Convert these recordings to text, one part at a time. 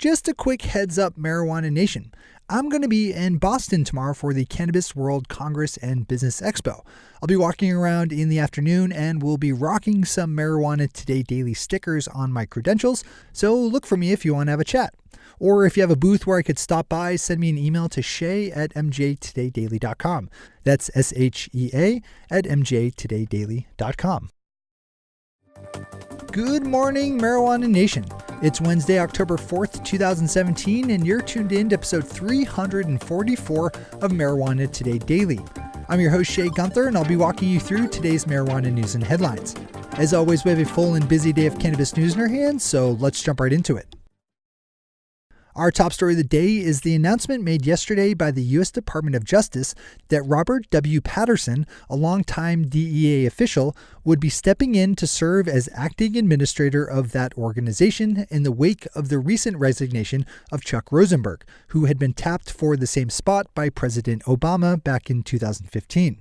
Just a quick heads up, Marijuana Nation. I'm going to be in Boston tomorrow for the Cannabis World Congress and Business Expo. I'll be walking around in the afternoon and we'll be rocking some Marijuana Today Daily stickers on my credentials, so look for me if you want to have a chat. Or if you have a booth where I could stop by, send me an email to shea@mjtodaydaily.com. That's SHEA@mjtodaydaily.com. Good morning, Marijuana Nation. It's Wednesday, October 4th, 2017, and you're tuned in to episode 344 of Marijuana Today Daily. I'm your host, Shay Gunther, and I'll be walking you through today's marijuana news and headlines. As always, we have a full and busy day of cannabis news in our hands, so let's jump right into it. Our top story of the day is the announcement made yesterday by the U.S. Department of Justice that Robert W. Patterson, a longtime DEA official, would be stepping in to serve as acting administrator of that organization in the wake of the recent resignation of Chuck Rosenberg, who had been tapped for the same spot by President Obama back in 2015.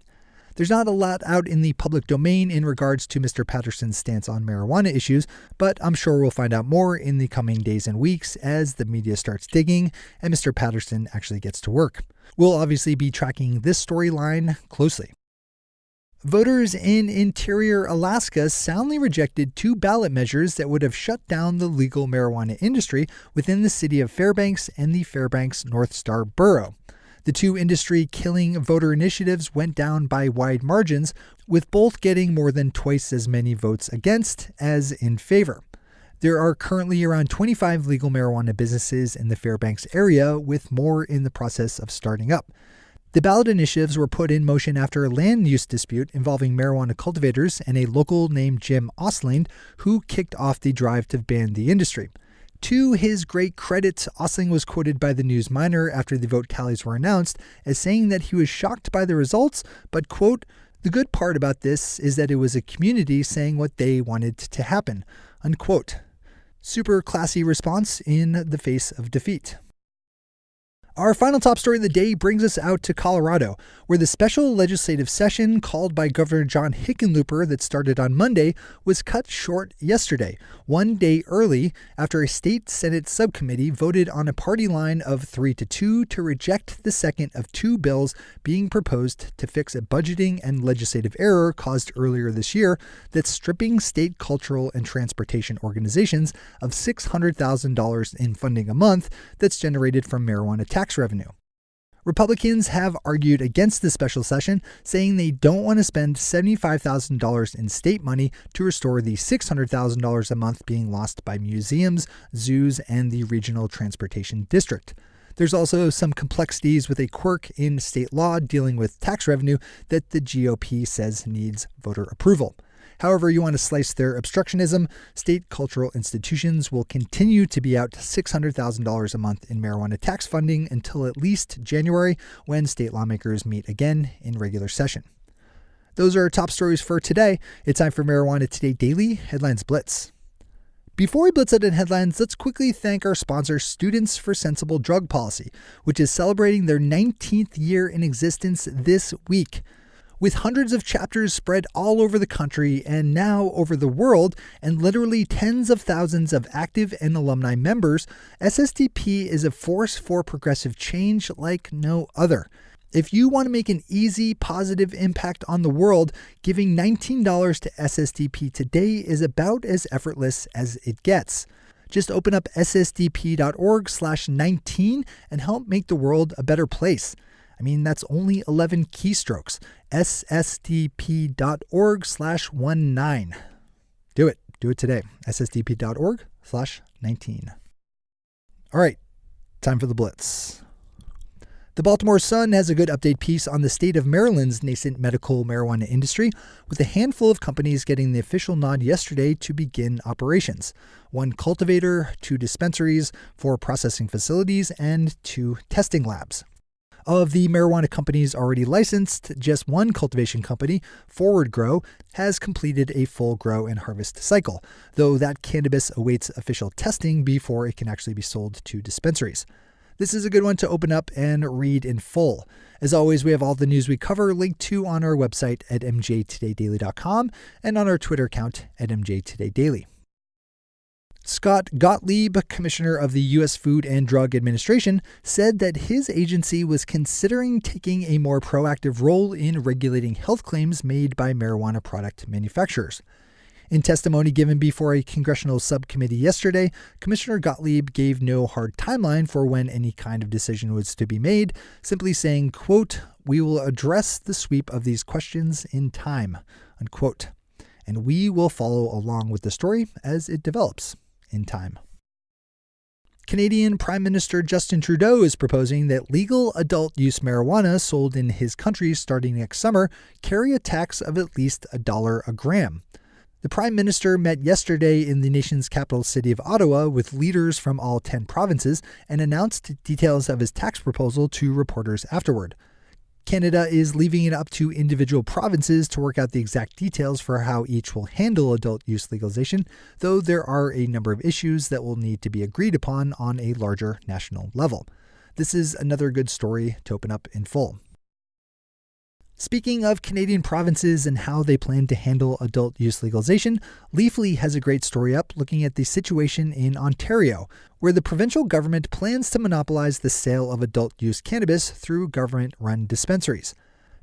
There's not a lot out in the public domain in regards to Mr. Patterson's stance on marijuana issues, but I'm sure we'll find out more in the coming days and weeks as the media starts digging and Mr. Patterson actually gets to work. We'll obviously be tracking this storyline closely. Voters in interior Alaska soundly rejected two ballot measures that would have shut down the legal marijuana industry within the city of Fairbanks and the Fairbanks North Star borough. The two industry-killing voter initiatives went down by wide margins, with both getting more than twice as many votes against as in favor. There are currently around 25 legal marijuana businesses in the Fairbanks area, with more in the process of starting up. The ballot initiatives were put in motion after a land use dispute involving marijuana cultivators and a local named Jim Osling, who kicked off the drive to ban the industry. To his great credit, Osling was quoted by the News Miner after the vote tallies were announced as saying that he was shocked by the results, but, quote, "The good part about this is that it was a community saying what they wanted to happen," unquote. Super classy response in the face of defeat. Our final top story of the day brings us out to Colorado, where the special legislative session called by Governor John Hickenlooper that started on Monday was cut short yesterday, one day early after a state Senate subcommittee voted on a party line of 3-2 to reject the second of two bills being proposed to fix a budgeting and legislative error caused earlier this year that's stripping state cultural and transportation organizations of $600,000 in funding a month that's generated from marijuana tax revenue. Republicans have argued against the special session, saying they don't want to spend $75,000 in state money to restore the $600,000 a month being lost by museums, zoos, and the Regional Transportation District. There's also some complexities with a quirk in state law dealing with tax revenue that the GOP says needs voter approval. However you want to slice their obstructionism, state cultural institutions will continue to be out $600,000 a month in marijuana tax funding until at least January, when state lawmakers meet again in regular session. Those are our top stories for today. It's time for Marijuana Today Daily Headlines Blitz. Before we blitz out in headlines, let's quickly thank our sponsor, Students for Sensible Drug Policy, which is celebrating their 19th year in existence this week. With hundreds of chapters spread all over the country and now over the world, and literally tens of thousands of active and alumni members, SSDP is a force for progressive change like no other. If you want to make an easy, positive impact on the world, giving $19 to SSDP today is about as effortless as it gets. Just open up ssdp.org/19 and help make the world a better place. I mean, that's only 11 keystrokes. ssdp.org/19. Do it. Do it today. ssdp.org/19. All right. Time for the Blitz. The Baltimore Sun has a good update piece on the state of Maryland's nascent medical marijuana industry, with a handful of companies getting the official nod yesterday to begin operations. 1 cultivator, 2 dispensaries, 4 processing facilities, and 2 testing labs. Of the marijuana companies already licensed, just 1 cultivation company, Forward Grow, has completed a full grow and harvest cycle, though that cannabis awaits official testing before it can actually be sold to dispensaries. This is a good one to open up and read in full. As always, we have all the news we cover linked to on our website at mjtodaydaily.com and on our Twitter account at mjtodaydaily. Scott Gottlieb, commissioner of the U.S. Food and Drug Administration, said that his agency was considering taking a more proactive role in regulating health claims made by marijuana product manufacturers. In testimony given before a congressional subcommittee yesterday, Commissioner Gottlieb gave no hard timeline for when any kind of decision was to be made, simply saying, quote, "We will address the sweep of these questions in time," unquote, and we will follow along with the story as it develops in time. Canadian Prime Minister Justin Trudeau is proposing that legal adult-use marijuana sold in his country starting next summer carry a tax of at least $1 a gram. The Prime Minister met yesterday in the nation's capital city of Ottawa with leaders from all 10 provinces and announced details of his tax proposal to reporters afterward. Canada is leaving it up to individual provinces to work out the exact details for how each will handle adult use legalization, though there are a number of issues that will need to be agreed upon on a larger national level. This is another good story to open up in full. Speaking of Canadian provinces and how they plan to handle adult use legalization, Leafly has a great story up looking at the situation in Ontario, where the provincial government plans to monopolize the sale of adult use cannabis through government-run dispensaries.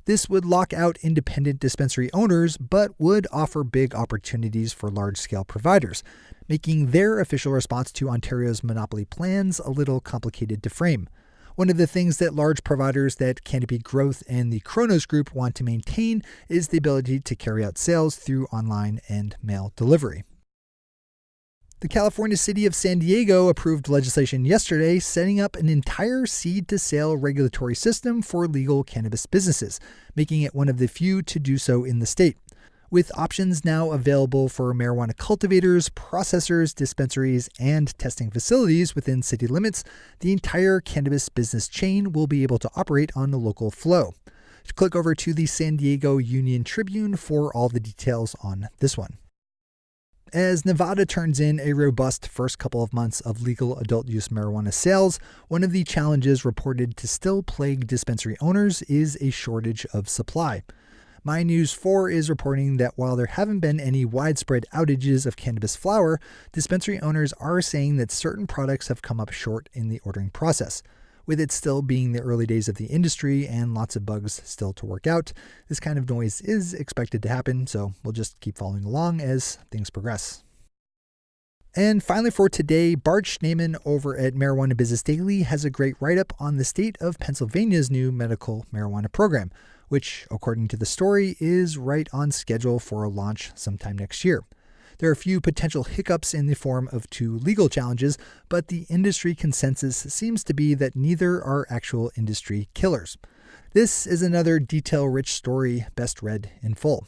This would lock out independent dispensary owners, but would offer big opportunities for large-scale providers, making their official response to Ontario's monopoly plans a little complicated to frame. One of the things that large providers that Canopy Growth and the Kronos Group want to maintain is the ability to carry out sales through online and mail delivery. The California city of San Diego approved legislation yesterday setting up an entire seed-to-sale regulatory system for legal cannabis businesses, making it one of the few to do so in the state. With options now available for marijuana cultivators, processors, dispensaries, and testing facilities within city limits, the entire cannabis business chain will be able to operate on a local flow. Click over to the San Diego Union-Tribune for all the details on this one. As Nevada turns in a robust first couple of months of legal adult use marijuana sales, one of the challenges reported to still plague dispensary owners is a shortage of supply. My News 4 is reporting that while there haven't been any widespread outages of cannabis flower, dispensary owners are saying that certain products have come up short in the ordering process. With it still being the early days of the industry and lots of bugs still to work out, this kind of noise is expected to happen, so we'll just keep following along as things progress. And finally for today, Bart Schneeman over at Marijuana Business Daily has a great write-up on the state of Pennsylvania's new medical marijuana program, which, according to the story, is right on schedule for a launch sometime next year. There are a few potential hiccups in the form of 2 legal challenges, but the industry consensus seems to be that neither are actual industry killers. This is another detail-rich story best read in full.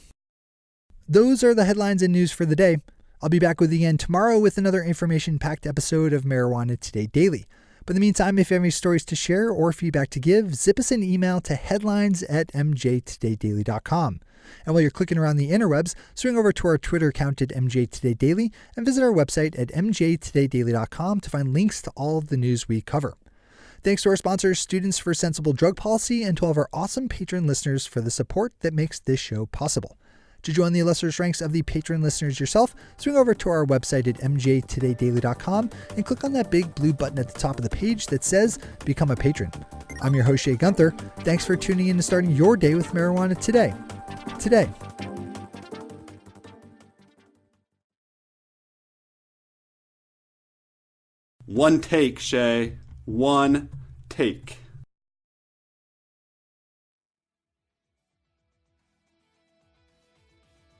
Those are the headlines and news for the day. I'll be back with you again tomorrow with another information-packed episode of Marijuana Today Daily. But in the meantime, if you have any stories to share or feedback to give, zip us an email to headlines@mjtodaydaily.com. And while you're clicking around the interwebs, swing over to our Twitter account at mjtodaydaily and visit our website at mjtodaydaily.com to find links to all of the news we cover. Thanks to our sponsors, Students for Sensible Drug Policy, and to all of our awesome patron listeners for the support that makes this show possible. To join the illustrious ranks of the patron listeners yourself, swing over to our website at mjtodaydaily.com and click on that big blue button at the top of the page that says Become a Patron. I'm your host, Shay Gunther. Thanks for tuning in and starting your day with marijuana today. One take, Shay. One take.